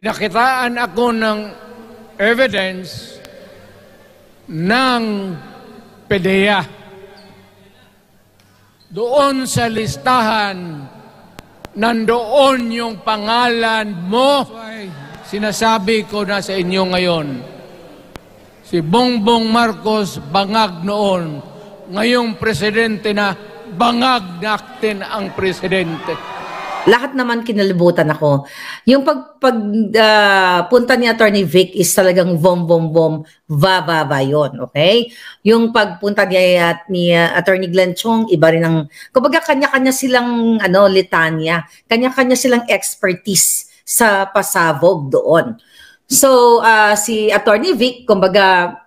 Nakitaan ako ng evidence ng PDEA. Doon sa listahan, nandoon yung pangalan mo. Sinasabi ko na sa inyo ngayon, si Bongbong Marcos bangag noon, ngayong presidente na bangag natin ang presidente. Lahat naman kinalibutan ako. Yung punta ni Attorney Vic is talagang vom, va yun, okay? Yung pagpunta ni Attorney Glenn Chong, iba rin ang, kumbaga kanya-kanya silang litanya, kanya-kanya silang expertise sa pasabog doon. So, si Attorney Vic, kumbaga,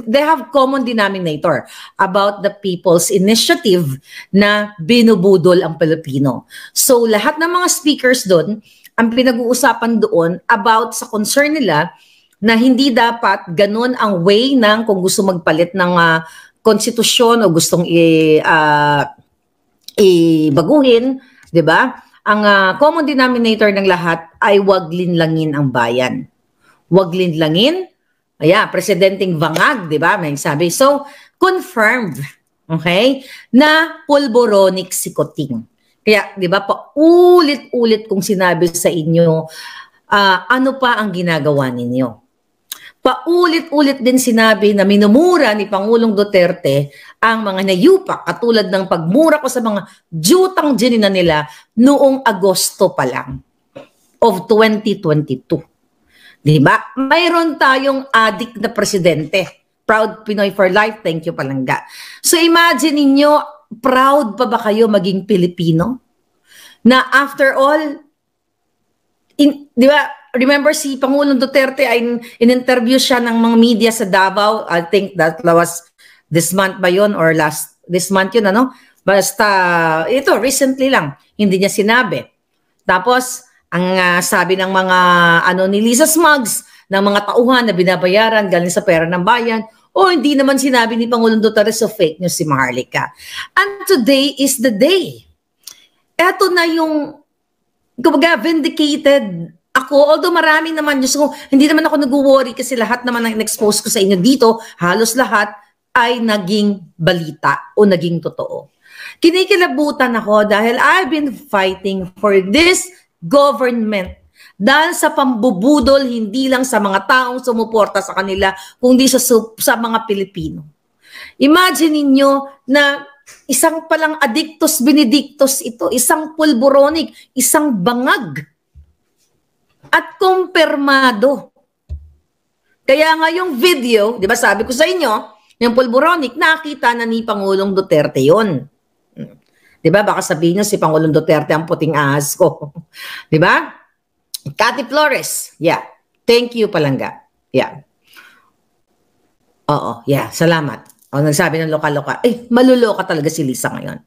they have common denominator about the people's initiative na binubudol ang Pilipino. So lahat ng mga speakers doon, ang pinag-uusapan doon about sa concern nila na hindi dapat ganun ang way ng kung gusto magpalit ng konstitusyon o gustong ibaguhin, di ba? Ang common denominator ng lahat ay wag linlangin ang bayan. Wag linlangin. Ayan, presidenteng bangag, di ba? May sabi. So, confirmed, okay, na pulboronic si Coting. Kaya, di ba, paulit-ulit kong sinabi sa inyo, ano pa ang ginagawa ninyo. Paulit-ulit din sinabi na minumura ni Pangulong Duterte ang mga nayupak, katulad ng pagmura ko sa mga jutang ginina nila noong Agosto pa lang of 2022. Diba? Mayroon tayong adik na presidente. Proud Pinoy for life. Thank you, Palangga. So imagine ninyo, proud pa ba kayo maging Pilipino? Na after all, di ba, remember si Pangulong Duterte ay in-interview siya ng mga media sa Davao. I think that was this month ba yun or this month yun, ano? Basta, ito, recently lang. Hindi niya sinabi. Tapos, ang sabi ng mga ni Lisa Smugs, ng mga tauhan na binabayaran galing sa pera ng bayan, hindi naman sinabi ni Pangulong Duterte, so fake news si Maharlika. And today is the day. Eto na yung, kumbaga, vindicated ako, although marami naman, Diyos ko, hindi naman ako nag-worry kasi lahat naman ang in-expose ko sa inyo dito, halos lahat ay naging balita o naging totoo. Kinikilabutan ako dahil I've been fighting for this government dahil sa pambubudol hindi lang sa mga taong sumuporta sa kanila kundi sa mga Pilipino. Imagine ninyo na isang palang addictus benedictus ito, isang pulboronic, isang bangag at kumpirmado. Kaya nga yung video, di ba sabi ko sa inyo, yung pulboronic, nakita na ni Pangulong Duterte yon. Diba? Baka sabihin nyo si Pangulong Duterte ang puting ahas ko. Diba? Cathy Flores. Yeah. Thank you, Palangga. Yeah. Oo. Yeah. Salamat. Nagsabi ng loka-loka. Maluloka talaga si Lisa ngayon.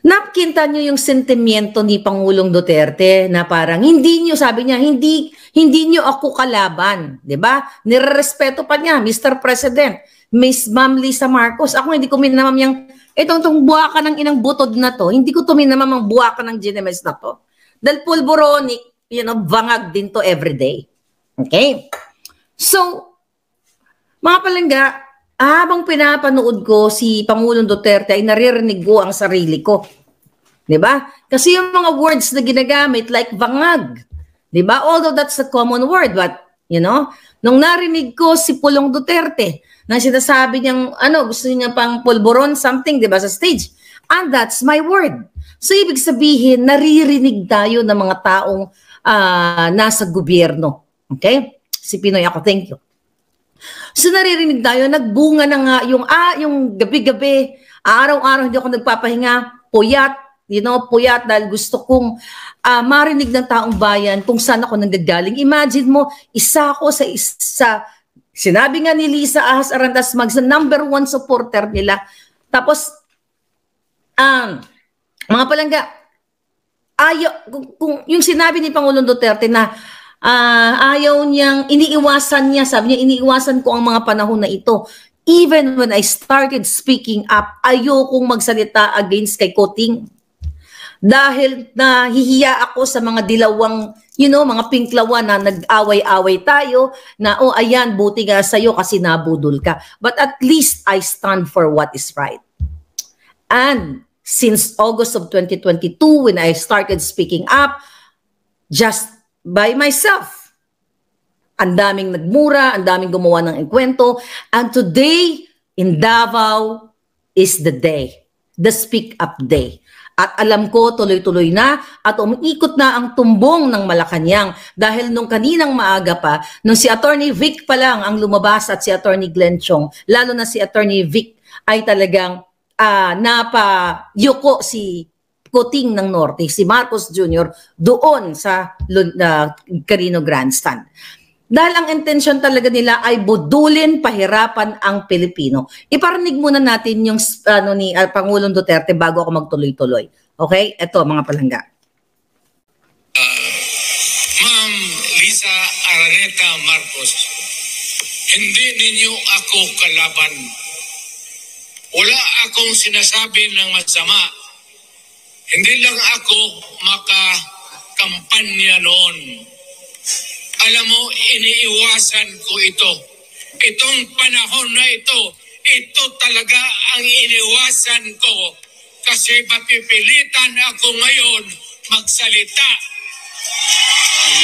Nakita nyo yung sentimiento ni Pangulong Duterte na parang hindi nyo, sabi niya, hindi nyo ako kalaban. Diba? Nirerespeto pa niya, Mr. President, Miss Ma'am Lisa Marcos. Ako hindi ko minamam yung itong buwakan ng inang butod na to, hindi ko tuminamam ang buwakan ng GNMS na to. Dahil pulboronic, bangag din to everyday. Okay? So, mga Palangga, habang pinapanood ko si Pangulong Duterte ay naririnig ko ang sarili ko. Diba? Kasi yung mga words na ginagamit like bangag. Diba? Although that's a common word, but, nung narinig ko si Pulong Duterte, na sinasabi niyang, gusto niya pang pulboron something, di ba, sa stage. And that's my word. So, ibig sabihin, naririnig tayo ng mga taong nasa gobyerno. Okay? Si Pinoy ako, thank you. So, naririnig tayo, nagbunga na nga yung gabi-gabi, araw-araw hindi ako nagpapahinga, puyat, puyat dahil gusto kong marinig ng taong bayan kung saan ako nanggagaling. Imagine mo, isa ako sa sinabi nga ni Lisa Ahas Arandas Mag sa #1 supporter nila. Tapos, mga Palangga, kung yung sinabi ni Pangulong Duterte na ayaw niyang, iniiwasan niya, sabi niya, iniiwasan ko ang mga panahon na ito. Even when I started speaking up, ayokong magsalita against kay Coting. dahil nahihiya ako sa mga dilawang, mga pinklawan na nag-away-away tayo, na, oh, ayan, buti nga sa'yo kasi nabudol ka. But at least I stand for what is right. And since August of 2022, when I started speaking up, just by myself, ang daming nagmura, ang daming gumawa ng engkwento, and today, in Davao, is the day, the Speak Up Day. At alam ko, tuloy-tuloy na at umiikot na ang tumbong ng Malacanang dahil nung kaninang maaga pa, nung si Attorney Vic pa lang ang lumabas at si Attorney Glenn Chong, lalo na si Attorney Vic ay talagang napayuko si Kuting ng Norte, si Marcos Jr. doon sa Carino Grandstand. Dahil ang intention talaga nila ay budulin, pahirapan ang Pilipino. Iparinig muna natin yung ni Pangulong Duterte bago ako magtuloy-tuloy. Okay? Ito, mga palangga. Ma'am Lisa Araneta Marcos, hindi ninyo ako kalaban. Wala akong sinasabi ng masama. Hindi lang ako makakampanya noon. Alam mo, iniiwasan ko ito. Itong panahon na ito talaga ang iniwasan ko kasi mapipilitan ako ngayon magsalita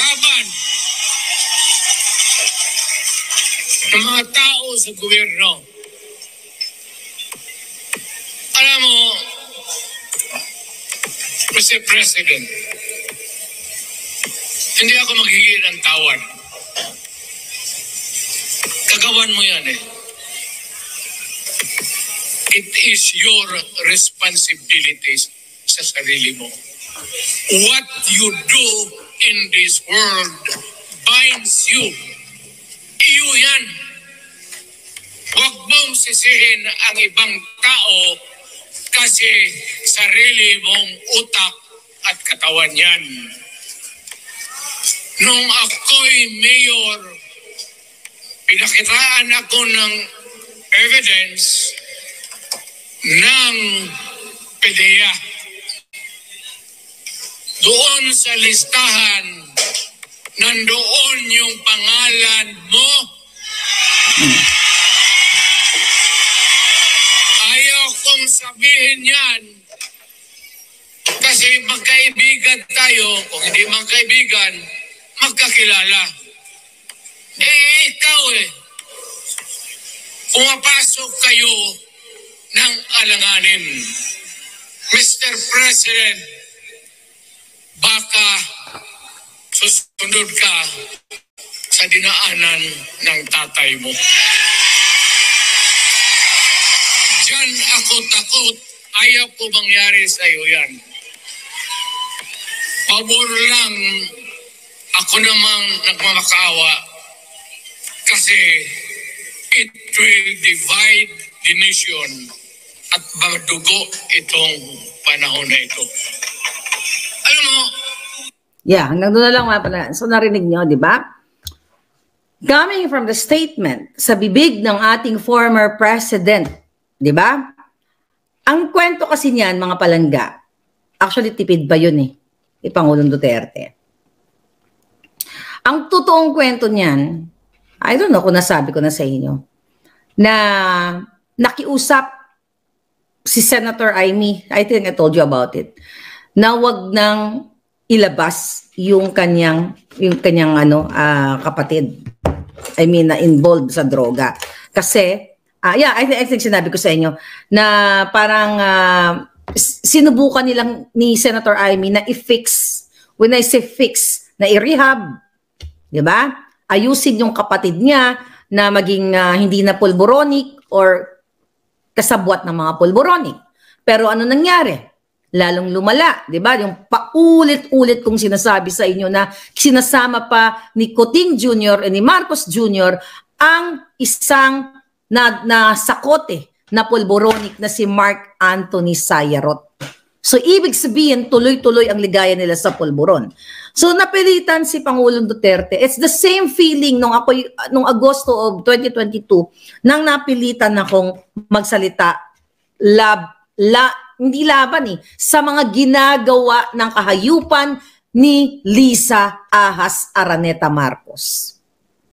laban ng mga tao sa gobyerno. Alam mo, Mr. President, hindi ako maghihingin ng tawad. Kagawan mo yan eh. It is your responsibilities sa sarili mo. What you do in this world binds you. Iyo yan. Huwag mong sisihin ang ibang tao kasi sarili mong utak at katawan yan. Nung ako'y mayor, pinakitaan ako ng evidence ng PDEA. Doon sa listahan, nandoon yung pangalan mo. Ayaw kong sabihin yan kasi magkaibigan tayo. Kung hindi magkaibigan, magkakilala. Ikaw pumapasok kayo ng alanganin. Mr. President, baka susunod ka sa dinaanan ng tatay mo. Diyan ako takot. Ayaw ko mangyari sa iyo yan. Pabor lang ako namang nagmamakaawa kasi it will divide the nation at madugo itong panahon na ito. Alam mo? Yeah, hanggang doon na lang mga pala. So narinig nyo, di ba? Coming from the statement sa bibig ng ating former president, di ba? Ang kwento kasi niyan, mga palangga, actually tipid pa yun Pangulong Duterte. Ang totoong kwento niyan, I don't know kung nasabi ko na sa inyo, na nakiusap si Senator Amy, I think I told you about it, na wag nang ilabas yung kanyang kapatid. I mean, na involved sa droga. Kasi, I think sinabi ko sa inyo, na parang sinubukan nilang ni Senator Amy na i-fix, when I say fix, na i-rehab, di ba? Ayusin yung kapatid niya na maging hindi na pulboronic or kasabwat ng mga pulboronic. Pero ano nangyari? Lalong lumala, di ba? Yung paulit-ulit kong sinasabi sa inyo na sinasama pa ni Kuting Jr. ni Marcos Jr. ang isang na sakote na pulboronic na si Mark Anthony Sayarot. So, ibig sabihin, tuloy-tuloy ang ligaya nila sa pulburon. So, napilitan si Pangulong Duterte. It's the same feeling nung Agosto of 2022 nang napilitan akong magsalita hindi laban sa mga ginagawa ng kahayupan ni Lisa Ahas Araneta Marcos.